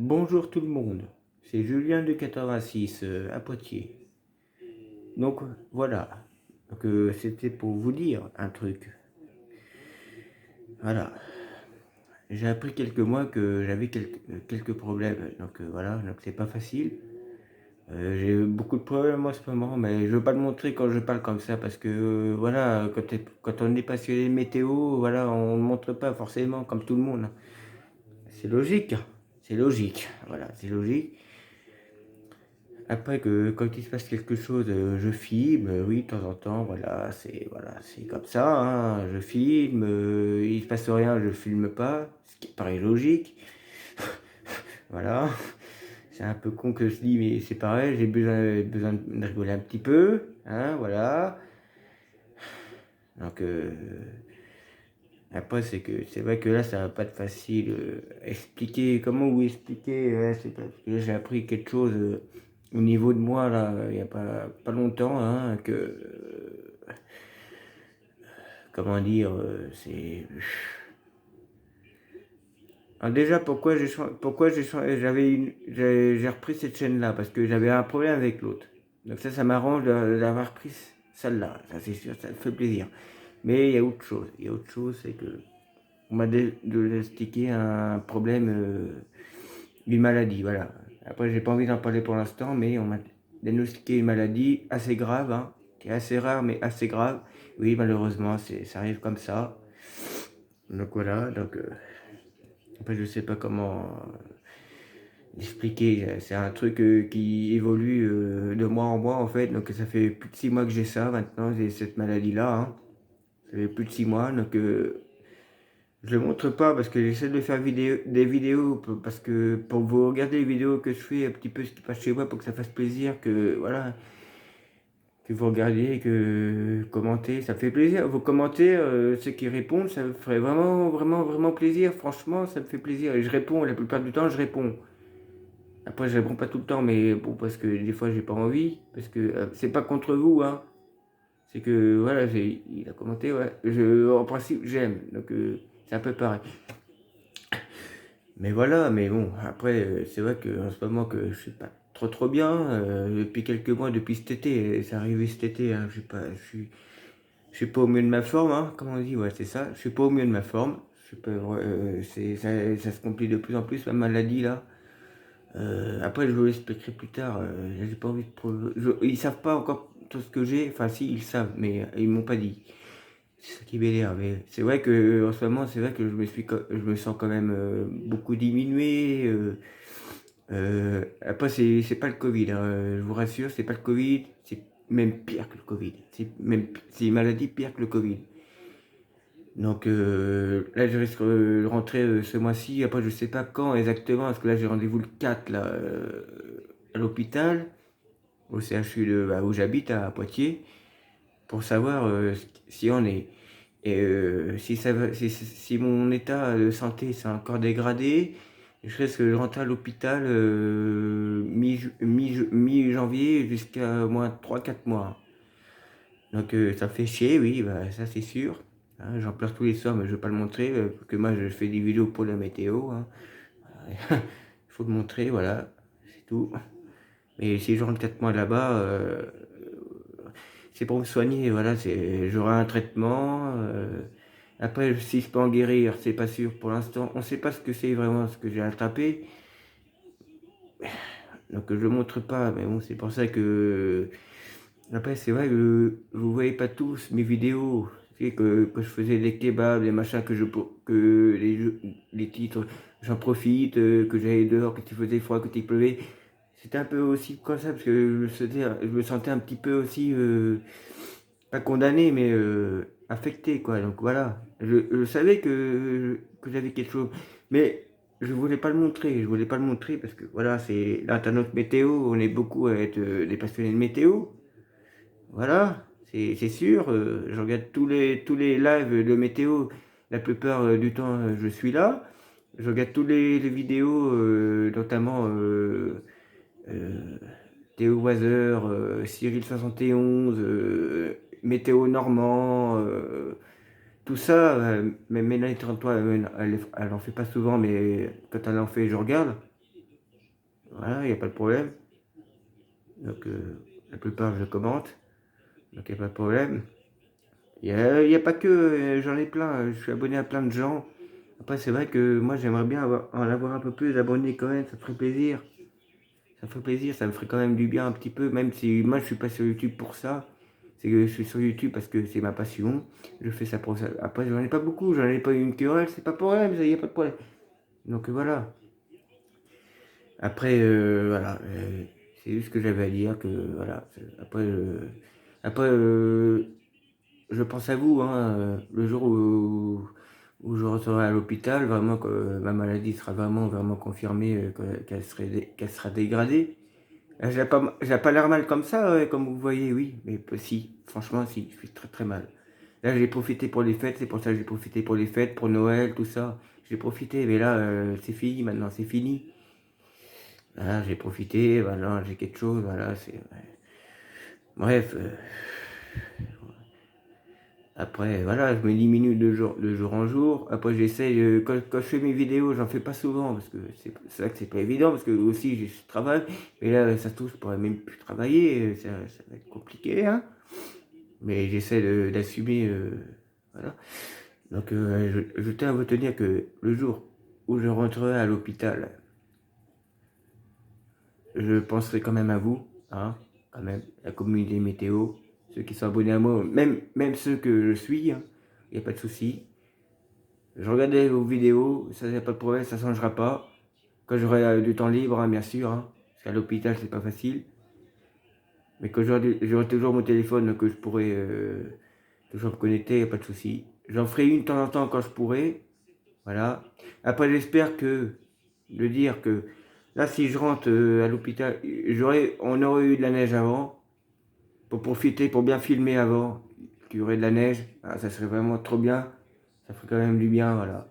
Bonjour tout le monde, c'est Julien de 86 à Poitiers. Donc voilà, c'était pour vous dire un truc. Voilà, j'ai appris quelques mois que j'avais quelques problèmes, voilà, donc c'est pas facile. J'ai beaucoup de problèmes en ce moment, mais je veux pas le montrer quand je parle comme ça parce que voilà, quand on est passionné de météo, voilà, on ne montre pas forcément comme tout le monde. C'est logique, c'est logique, voilà, c'est logique. Après que quand il se passe quelque chose, je filme, oui, de temps en temps, voilà, c'est comme ça, hein, je filme, il se passe rien, je filme pas, ce qui paraît logique, voilà. C'est un peu con que je dis, mais c'est pareil, j'ai besoin de rigoler un petit peu, hein, voilà. Donc, après, c'est vrai que là, ça va pas être facile. Expliquer, comment vous expliquer, c'est parce que j'ai appris quelque chose au niveau de moi, là, il n'y a pas longtemps, hein, comment dire, c'est. Alors déjà, j'ai repris cette chaîne-là, parce que j'avais un problème avec l'autre. Donc ça m'arrange d'avoir pris celle-là, ça c'est sûr, ça me fait plaisir. Mais il y a autre chose, c'est que on m'a diagnostiqué un problème, une maladie, voilà. Après, j'ai pas envie d'en parler pour l'instant, mais on m'a diagnostiqué une maladie assez grave, hein, qui est assez rare, mais assez grave. Oui, malheureusement, ça arrive comme ça. Donc voilà, après, je sais pas comment expliquer. C'est un truc qui évolue de mois en mois, en fait. Donc ça fait plus de 6 mois que j'ai ça maintenant, j'ai cette maladie-là, hein. Ça fait plus de 6 mois, je le montre pas parce que j'essaie de faire des vidéos parce que pour vous regarder les vidéos que je fais, un petit peu ce qui passe chez moi pour que ça fasse plaisir, que voilà, que vous regardiez, que commentez, ça me fait plaisir. Vos commentaires, ceux qui répondent, ça me ferait vraiment, vraiment, vraiment plaisir. Franchement, ça me fait plaisir et je réponds. La plupart du temps, je réponds. Après, je réponds pas tout le temps, mais bon, parce que des fois, j'ai pas envie, parce que c'est pas contre vous, hein. C'est que voilà, il a commenté, ouais. En principe, j'aime, c'est un peu pareil. Mais voilà, mais bon, après, c'est vrai qu'en ce moment que je suis pas trop bien, depuis quelques mois, depuis cet été, c'est arrivé cet été, hein, je suis pas au mieux de ma forme, hein, comme on dit, ouais, c'est ça, je suis pas au mieux de ma forme, je suis pas, ça se complique de plus en plus, ma maladie, là. Après, je vous l'expliquerai plus tard, j'ai pas envie ils savent pas encore tout ce que j'ai, enfin si, ils savent, mais ils m'ont pas dit. C'est ça qui m'énerve. Mais c'est vrai que en ce moment, c'est vrai que je me sens quand même beaucoup diminué. Après, c'est pas le Covid, hein, je vous rassure, c'est pas le Covid, c'est même pire que le Covid. C'est une maladie pire que le Covid. Donc là, je risque de rentrer ce mois-ci. Après, je sais pas quand exactement, parce que là, j'ai rendez-vous le 4 là, à l'hôpital, au CHU où j'habite, à Poitiers, pour savoir si on est. Et si mon état de santé s'est encore dégradé, je risque de rentrer à l'hôpital mi-janvier jusqu'à au moins 3 4 mois. Donc ça fait chier, oui, bah, ça c'est sûr. Hein, j'en pleure tous les soirs, mais je ne vais pas le montrer, parce que moi je fais des vidéos pour la météo, hein. Il faut le montrer, voilà, c'est tout. Mais si je rentre 4 mois là-bas, c'est pour me soigner, voilà, j'aurai un traitement. Après, si je peux en guérir, c'est pas sûr pour l'instant. On ne sait pas ce que c'est vraiment, ce que j'ai attrapé. Donc je le montre pas, mais bon, c'est pour ça que. Après, c'est vrai que vous voyez pas tous mes vidéos. Tu sais, que je faisais des kebabs, des machins, que les titres, j'en profite, que j'allais dehors, que tu faisais froid, que tu pleuvait. C'était un peu aussi comme ça, parce que je me sentais un petit peu aussi. Pas condamné, mais affecté, quoi. Donc voilà, je savais que j'avais quelque chose, mais je voulais pas le montrer. Je voulais pas le montrer parce que voilà, c'est l'internet météo. On est beaucoup à être des passionnés de météo. Voilà, c'est sûr. Je regarde tous les lives de météo. La plupart du temps, je suis là. Je regarde les vidéos, notamment euh, Théo Weather, Cyril 71, Météo Normand, tout ça, même Mélanie 33, elle en fait pas souvent, mais quand elle en fait, je regarde. Voilà, il n'y a pas de problème. Donc, la plupart, je commente. Donc, il n'y a pas de problème. Il y a pas que, j'en ai plein. Je suis abonné à plein de gens. Après, c'est vrai que moi, j'aimerais bien en avoir un peu plus d'abonnés quand même. Ça ferait plaisir. Ça ferait plaisir. Ça me ferait quand même du bien un petit peu. Même si moi, je suis pas sur YouTube pour ça. C'est que je suis sur YouTube parce que c'est ma passion. Je fais ça pour ça. Après, j'en ai pas beaucoup. J'en ai pas une querelle. C'est pas pour elle. Il n'y a pas de problème. Donc, voilà. Après, voilà, c'est juste ce que j'avais à dire, que voilà. Après, je pense à vous, hein, le jour où je rentrerai à l'hôpital, vraiment que ma maladie sera vraiment, vraiment confirmée, qu'elle sera dégradée. J'ai pas l'air mal comme ça, ouais, comme vous voyez, oui, mais si, franchement, si, je suis très très mal. Là, j'ai profité pour les fêtes, c'est pour ça que j'ai profité pour les fêtes, pour Noël, tout ça. J'ai profité, mais là, c'est fini maintenant, c'est fini. Voilà, j'ai profité, voilà, j'ai quelque chose, voilà, c'est... Ouais. Bref, après, voilà, je me diminue de jour en jour. Après, j'essaie, quand je fais mes vidéos, j'en fais pas souvent, parce que c'est vrai que c'est pas évident, parce que aussi, je travaille, et là, ça se trouve, je pourrais même plus travailler, ça va être compliqué, hein. Mais j'essaie d'assumer, voilà. Donc, je tiens à vous tenir que le jour où je rentrerai à l'hôpital, je penserai quand même à vous, hein, quand même, la communauté météo, ceux qui sont abonnés à moi, même ceux que je suis, hein, il n'y a pas de souci. Je regardais vos vidéos, ça n'y a pas de problème, ça ne changera pas. Quand j'aurai du temps libre, hein, bien sûr, hein, parce qu'à l'hôpital, c'est pas facile. Mais quand j'aurai toujours mon téléphone que je pourrai toujours me connecter, il n'y a pas de souci. J'en ferai une de temps en temps quand je pourrai, voilà. Après, j'espère que, de dire que, là, si je rentre à l'hôpital, on aurait eu de la neige avant, pour profiter, pour bien filmer avant, qu'il y aurait de la neige, ah, ça serait vraiment trop bien, ça ferait quand même du bien, voilà.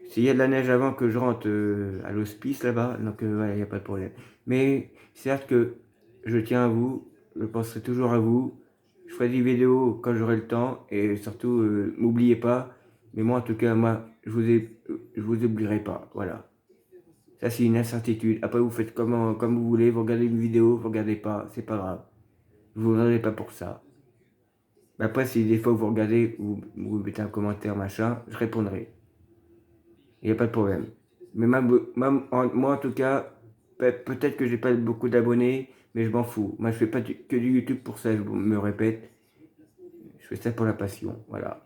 S'il y a de la neige avant que je rentre à l'hospice là-bas, donc il n'y a pas de problème. Mais certes que je tiens à vous, je penserai toujours à vous, je ferai des vidéos quand j'aurai le temps, et surtout, m'oubliez pas, mais moi en tout cas, moi, je vous oublierai pas, voilà. Ça c'est une incertitude. Après vous faites comme vous voulez, vous regardez une vidéo, vous regardez pas, c'est pas grave. Je vous regardez pas pour ça. Mais après si des fois vous regardez, vous mettez un commentaire, machin, je répondrai. Il n'y a pas de problème. Mais moi, en tout cas, peut-être que j'ai pas beaucoup d'abonnés, mais je m'en fous. Moi, je fais pas que du YouTube pour ça, je me répète. Je fais ça pour la passion, voilà.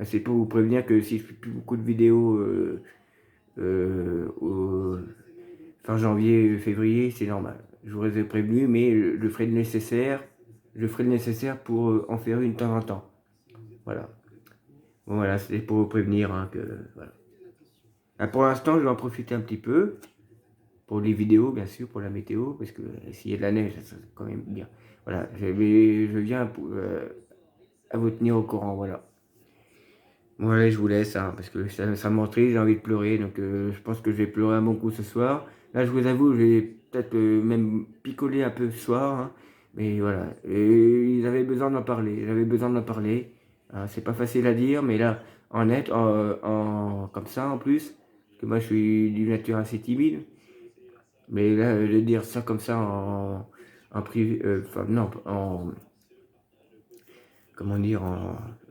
C'est pour vous prévenir que si je fais plus beaucoup de vidéos au fin janvier, février, c'est normal. Je vous ai prévenu, mais je ferai le nécessaire. Je ferai le nécessaire pour en faire une de temps en temps. Voilà. Bon, voilà, c'était pour vous prévenir, hein, que voilà. Là, pour l'instant, je vais en profiter un petit peu. Pour les vidéos, bien sûr, pour la météo, parce que s'il y a de la neige, ça c'est quand même bien. Voilà, je viens à vous tenir au courant, voilà. Bon, allez, je vous laisse, hein, parce que ça m'entraîne, j'ai envie de pleurer, donc je pense que je vais pleurer un bon coup ce soir. Là, je vous avoue, je vais peut-être même picoler un peu ce soir, hein, mais voilà. Et ils avaient besoin d'en parler, j'avais besoin d'en parler. Hein, c'est pas facile à dire, mais là, comme ça en plus, parce que moi je suis d'une nature assez timide. Mais là, de dire ça comme ça en privé, enfin non, comment dire,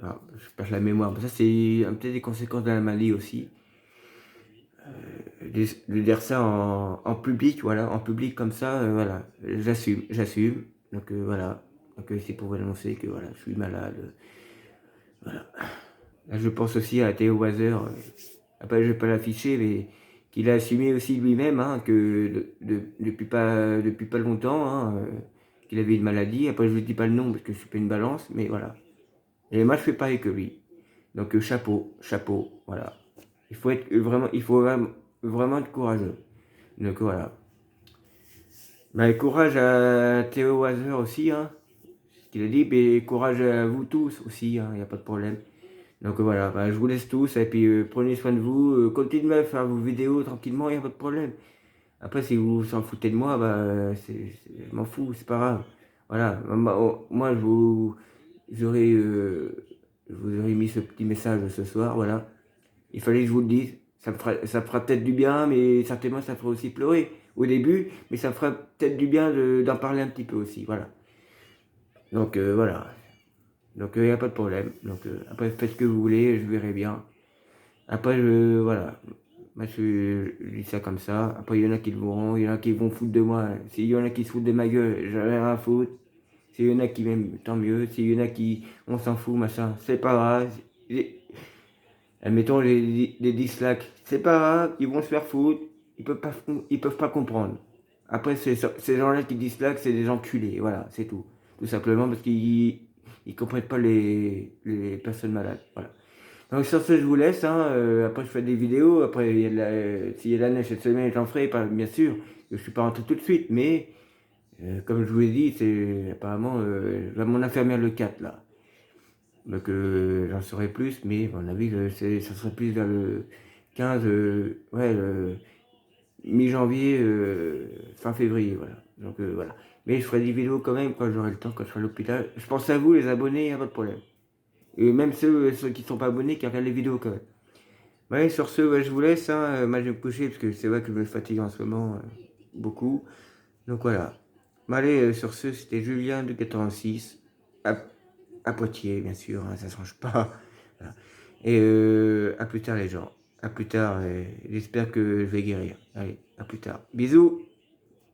je perds la mémoire. Ça, c'est peut-être des conséquences de la maladie aussi. De dire ça en public, voilà, en public comme ça, voilà, j'assume. Donc voilà, donc c'est pour vous annoncer que voilà, je suis malade. Voilà. Là, je pense aussi à Théo Wazer, après je vais pas l'afficher, mais qu'il a assumé aussi lui-même, hein, que depuis pas longtemps, hein, qu'il avait une maladie. Après je ne dis pas le nom parce que je suis pas une balance, mais voilà. Et moi je fais pareil que lui. Donc chapeau, voilà. Il faut vraiment être courageux. Donc voilà. Bah, courage à Théo Wazer aussi, hein, ce qu'il a dit, mais courage à vous tous aussi, hein, il n'y a pas de problème. Donc voilà, bah, je vous laisse tous et puis prenez soin de vous, continuez à faire vos vidéos tranquillement, il n'y a pas de problème. Après, si vous vous en foutez de moi, bah, je m'en fous, c'est pas grave. Voilà, moi j'aurais, je vous aurais mis ce petit message ce soir, voilà. Il fallait que je vous le dise. Ça me fera peut-être du bien, mais certainement ça fera aussi pleurer au début, mais ça me fera peut-être du bien d'en parler un petit peu aussi, voilà. Donc voilà, donc il n'y a pas de problème. Donc après faites ce que vous voulez, je verrai bien. Après voilà, moi je dis ça comme ça. Après il y en a qui le verront, il y en a qui vont foutre de moi. S'il y en a qui se foutent de ma gueule, j'en ai rien à foutre. S'il y en a qui m'aiment, tant mieux. S'il y en a qui, on s'en fout, machin, c'est pas grave. Admettons les dislikes, c'est pas grave, ils vont se faire foutre, ils peuvent pas comprendre. Après, ces gens-là qui dislike, c'est des enculés, voilà, c'est tout. Tout simplement parce qu'ils comprennent pas les personnes malades, voilà. Donc sur ce, je vous laisse, hein, après je fais des vidéos, après s'il y a de la neige cette semaine, j'en ferai, pas, bien sûr, je suis pas rentré tout de suite, mais comme je vous l'ai dit, c'est apparemment mon infirmière le 4 là. Donc j'en saurai plus, mais à mon avis, ça serait plus vers le 15, ouais, le mi-janvier, fin février, voilà. Donc voilà. Mais je ferai des vidéos quand même quand j'aurai le temps, quand je serai à l'hôpital. Je pense à vous, les abonnés, il n'y a pas de problème. Et même ceux qui ne sont pas abonnés, qui regardent les vidéos quand même. Ouais, sur ce, ouais, je vous laisse, hein, moi je vais me coucher, parce que c'est vrai que je me fatigue en ce moment beaucoup. Donc voilà. Bon, allez, sur ce, c'était Julien de 86, à, à Poitiers, bien sûr, hein, ça ne change pas. Voilà. Et à plus tard, les gens. À plus tard, j'espère que je vais guérir. Allez, à plus tard. Bisous!